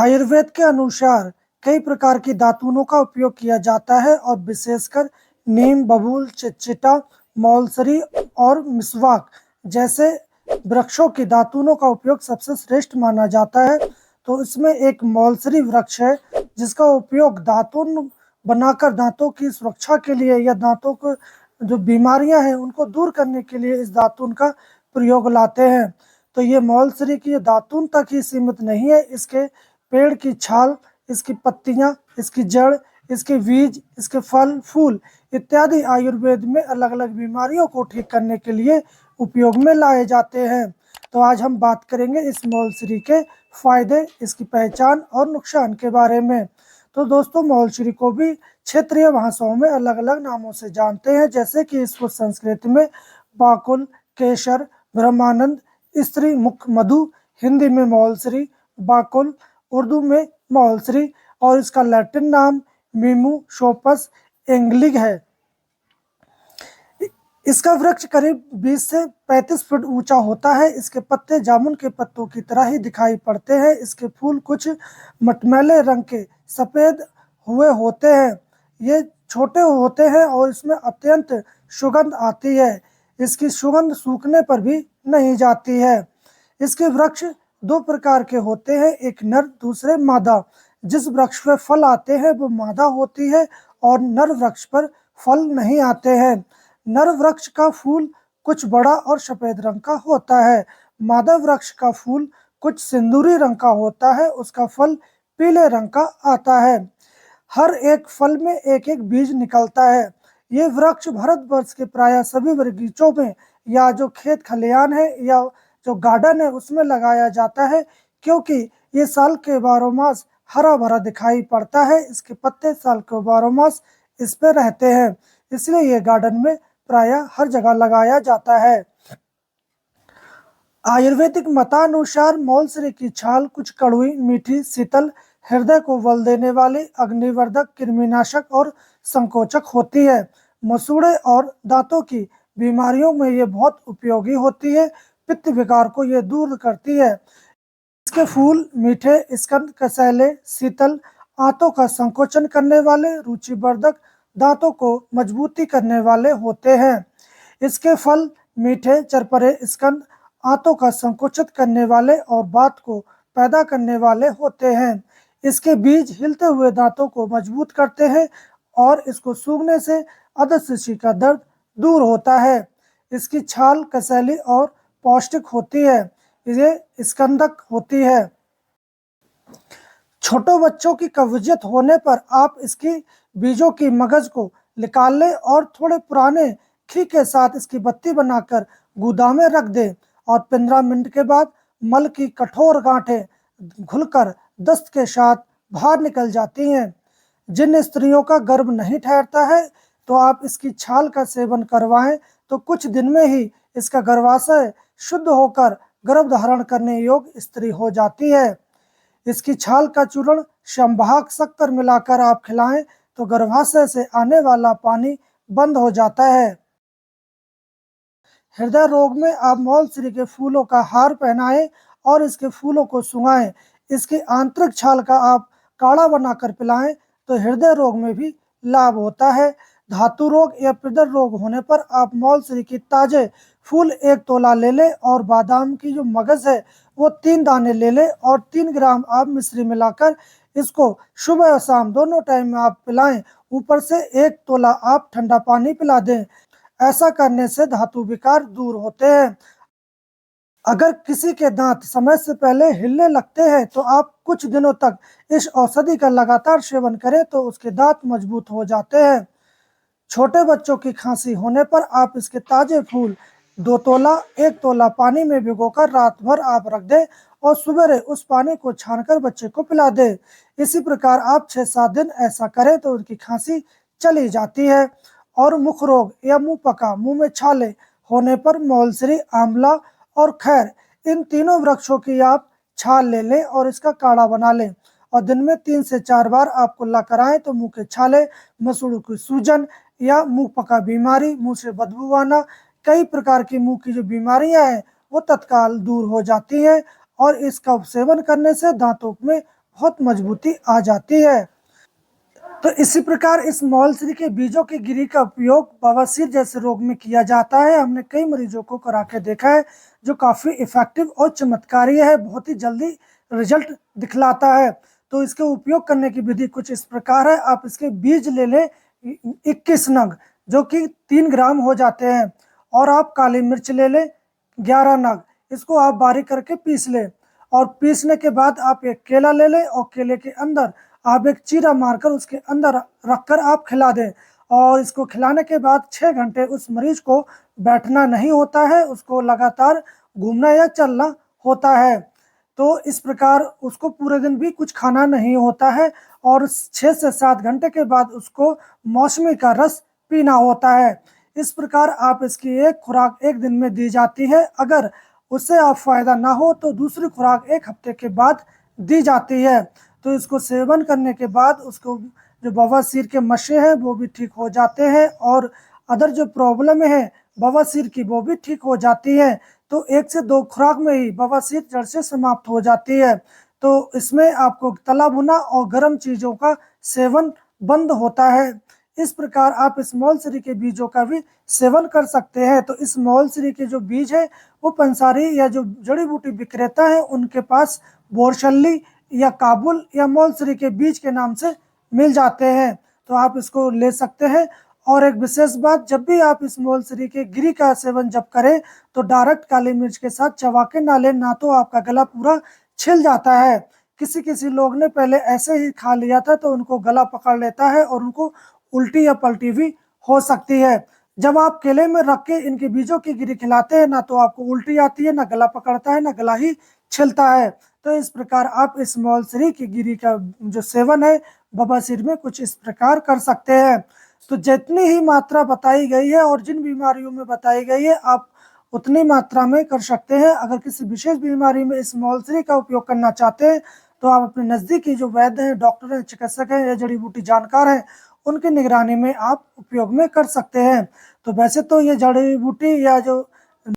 आयुर्वेद के अनुसार कई प्रकार की दातूनों का उपयोग किया जाता है और विशेषकर नीम, बबूल, चिचिटा, मौलसरी और मिस्वाक जैसे वृक्षों की दातूनों का उपयोग सबसे श्रेष्ठ माना जाता है। तो इसमें एक मौलसरी वृक्ष है जिसका उपयोग दातून बनाकर दांतों की सुरक्षा के लिए या दांतों को जो बीमारियां हैं उनको दूर करने के लिए इस दातून का प्रयोग लाते हैं। तो ये मौलसरी की दातून तक ही सीमित नहीं है, इसके पेड़ की छाल, इसकी पत्तियां, इसकी जड़, इसके बीज, इसके फल फूल इत्यादि आयुर्वेद में अलग अलग बीमारियों को ठीक करने के लिए उपयोग में लाए जाते हैं। तो आज हम बात करेंगे इस मौलसरी के फायदे, इसकी पहचान और नुकसान के बारे में। तो दोस्तों, मौलसरी को भी क्षेत्रीय भाषाओं में अलग अलग नामों से जानते हैं, जैसे कि इसको संस्कृत में बाकुल, केसर, ब्रह्मानंद, स्त्री मुख मधु, हिंदी में मौलसरी, बाकुल, उर्दू में मौलसरी और इसका लैटिन नाम मीमू शोपस एंग्लिग है। इसका वृक्ष करीब 20 से 35 फुट ऊंचा होता है। इसके पत्ते जामुन के पत्तों की तरह ही दिखाई पड़ते हैं। इसके फूल कुछ मटमैले रंग के सफेद हुए होते हैं। ये छोटे होते हैं और इसमें अत्यंत सुगंध आती है। इसकी सुगंध सूखने पर भी नहीं जाती है। इसके वृक्ष दो प्रकार के होते हैं, एक नर दूसरे मादा। जिस वृक्ष पर फल आते हैं वो मादा होती है और नर वृक्ष पर फल नहीं आते हैं। नर वृक्ष का फूल कुछ बड़ा और सफेद रंग का होता है। मादा वृक्ष का फूल कुछ सिंदूरी रंग का होता है। उसका फल पीले रंग का आता है। हर एक फल में एक एक बीज निकलता है। ये वृक्ष भारतवर्ष के प्राय सभी बगीचों में या जो खेत खलिहान है या जो गार्डन है उसमें लगाया जाता है, क्योंकि ये साल के 12 मास हरा भरा दिखाई पड़ता है। इसके पत्ते साल के 12 मास इस पे रहते हैं, इसलिए ये गार्डन में प्रायः हर जगह लगाया जाता है। आयुर्वेदिक मतानुसार मौलसरी की छाल कुछ कड़वी, मीठी, शीतल, हृदय को बल देने वाली, अग्निवर्धक, कृमिनाशक और संकोचक होती है। मसूड़े और दांतों की बीमारियों में ये बहुत उपयोगी होती है। पित्त विकार को ये दूर करती है। इसके फूल मीठे, स्कंद कसैले, शीतल, आंतों का संकोचन करने वाले, रुचिवर्धक, दांतों को मजबूती करने वाले होते हैं। इसके फल मीठे, चरपरे, स्कंद, आंतों का संकोचित करने वाले और बात को पैदा करने वाले होते हैं। इसके बीज हिलते हुए दांतों को मजबूत करते हैं और इसको सूंघने से अधशिशि का दर्द दूर होता है। इसकी छाल कसैली और पौष्टिक होती है। ये स्कंदक होती है। छोटे बच्चों की कब्जियत होने पर आप इसकी बीजों की मगज को निकाल लें और थोड़े पुराने घी के साथ इसकी बत्ती बनाकर गुदा में रख दें और 15 मिनट के बाद मल की कठोर गांठें घुलकर दस्त के साथ बाहर निकल जाती हैं। जिन स्त्रियों का गर्भ नहीं ठहरता है तो आप इसकी छाल का सेवन करवाएं, तो कुछ दिन में ही इसका गर्भाशय शुद्ध होकर गर्भ धारण करने योग्य स्त्री हो जाती है। इसकी छाल का चूर्ण संवाहक शक्कर मिलाकर आप खिलाएं तो गर्भाशय से आने वाला पानी बंद हो जाता है। हृदय रोग में आप मौलसरी के फूलों का हार पहनाएं और इसके फूलों को सुंघाएं। इसकी आंतरिक छाल का आप काढ़ा बनाकर पिलाएं तो हृदय रोग में भी लाभ होता है। धातु रोग या पित्त रोग होने पर आप मौलसरी की ताजे फूल 1 तोला ले लें और बादाम की जो मगज है वो 3 दाने ले लें और 3 ग्राम आप मिश्री मिलाकर इसको सुबह और शाम दोनों टाइम में आप पिलाएं। ऊपर से 1 तोला आप ठंडा पानी पिला दें। ऐसा करने से धातु विकार दूर होते हैं। अगर किसी के दांत समय से पहले हिलने लगते हैं तो आप कुछ दिनों तक इस औषधि का लगातार सेवन करें तो उसके दांत मजबूत हो जाते हैं। छोटे बच्चों की खांसी होने पर आप इसके ताजे फूल 2 तोला 1 तोला पानी में भिगोकर रात भर आप रख दें और सवेरे उस पानी को छानकर बच्चे को पिला दें। इसी प्रकार आप 6-7 दिन ऐसा करें तो उनकी खांसी चली जाती है। और मुख रोग या मुंह पका, मुंह में छाले होने पर मौलसरी, आंवला और खैर इन तीनों वृक्षों की आप छाल ले लें और इसका काढ़ा बना लें और दिन में 3 से 4 बार आप कुल्ला कराएं तो मुंह के छाले, मसूड़ों की सूजन या मुंह पका बीमारी, मुंह से बदबू आना, कई प्रकार की मुंह की जो बीमारियां हैं वो तत्काल दूर हो जाती हैं और इसका सेवन करने से दांतों में बहुत मजबूती आ जाती है। तो इसी प्रकार इस मौलश्री के बीजों की गिरी का उपयोग बवासीर जैसे रोग में किया जाता है। हमने कई मरीजों को करा के देखा है, जो काफ़ी इफेक्टिव और चमत्कारी है, बहुत ही जल्दी रिजल्ट दिखलाता है। तो इसके उपयोग करने की विधि कुछ इस प्रकार है। आप इसके बीज ले लें 21 नग, जो कि 3 ग्राम हो जाते हैं, और आप काली मिर्च ले लें 11 नग, इसको आप बारीक करके पीस लें। और पीसने के बाद आप एक केला ले लें और केले के अंदर आप एक चीरा मारकर उसके अंदर रखकर आप खिला दें। और इसको खिलाने के बाद 6 घंटे उस मरीज को बैठना नहीं होता है, उसको लगातार घूमना या चलना होता है। तो इस प्रकार उसको पूरे दिन भी कुछ खाना नहीं होता है, और 6 से 7 घंटे के बाद उसको मौसमी का रस पीना होता है। इस प्रकार आप इसकी एक खुराक एक दिन में दी जाती है। अगर उससे आप फायदा ना हो तो दूसरी खुराक 1 हफ्ते के बाद दी जाती है। तो इसको सेवन करने के बाद उसको जो बवासीर के मशे हैं वो भी ठीक हो जाते हैं, और अदर जो प्रॉब्लम है बवासीर की वो भी ठीक हो जाती है। तो 1 से 2 खुराक में ही बवासीर जड़ से समाप्त हो जाती है। तो इसमें आपको तला भुना और गर्म चीज़ों का सेवन बंद होता है। इस प्रकार आप इस मौलश्री के बीजों का भी सेवन कर सकते हैं। तो इस मौलश्री के जो बीज है वो पंसारी या जो जड़ी बूटी विक्रेता है उनके पास बोरशल्ली या काबुल या मौलश्री के बीज के नाम से मिल जाते हैं, तो आप इसको ले सकते हैं। और एक विशेष बात, जब भी आप इस मौलश्री के गिरी का सेवन जब करें तो डायरेक्ट काली मिर्च के साथ चबा के ना लें, ना तो आपका गला पूरा छिल जाता है। किसी किसी लोग ने पहले ऐसे ही खा लिया था तो उनको गला पकड़ लेता है और उनको उल्टी या पलटी भी हो सकती है। जब आप केले में रख के इनके बीजों की गिरी खिलाते हैं ना तो आपको उल्टी आती है, ना गला पकड़ता है, ना गला ही छिलता है। तो इस प्रकार आप इस मौलश्री की गिरी का जो सेवन है बवासीर में कुछ इस प्रकार कर सकते हैं। तो जितनी ही मात्रा बताई गई है और जिन बीमारियों में बताई गई है आप उतनी मात्रा में कर सकते हैं। अगर किसी विशेष बीमारी में इस मौलश्री का उपयोग करना चाहते हैं तो आप अपने नज़दीकी जो वैद्य हैं, डॉक्टर हैं, चिकित्सक हैं या जड़ी बूटी जानकार हैं उनकी निगरानी में आप उपयोग में कर सकते हैं। तो वैसे तो ये जड़ी बूटी या जो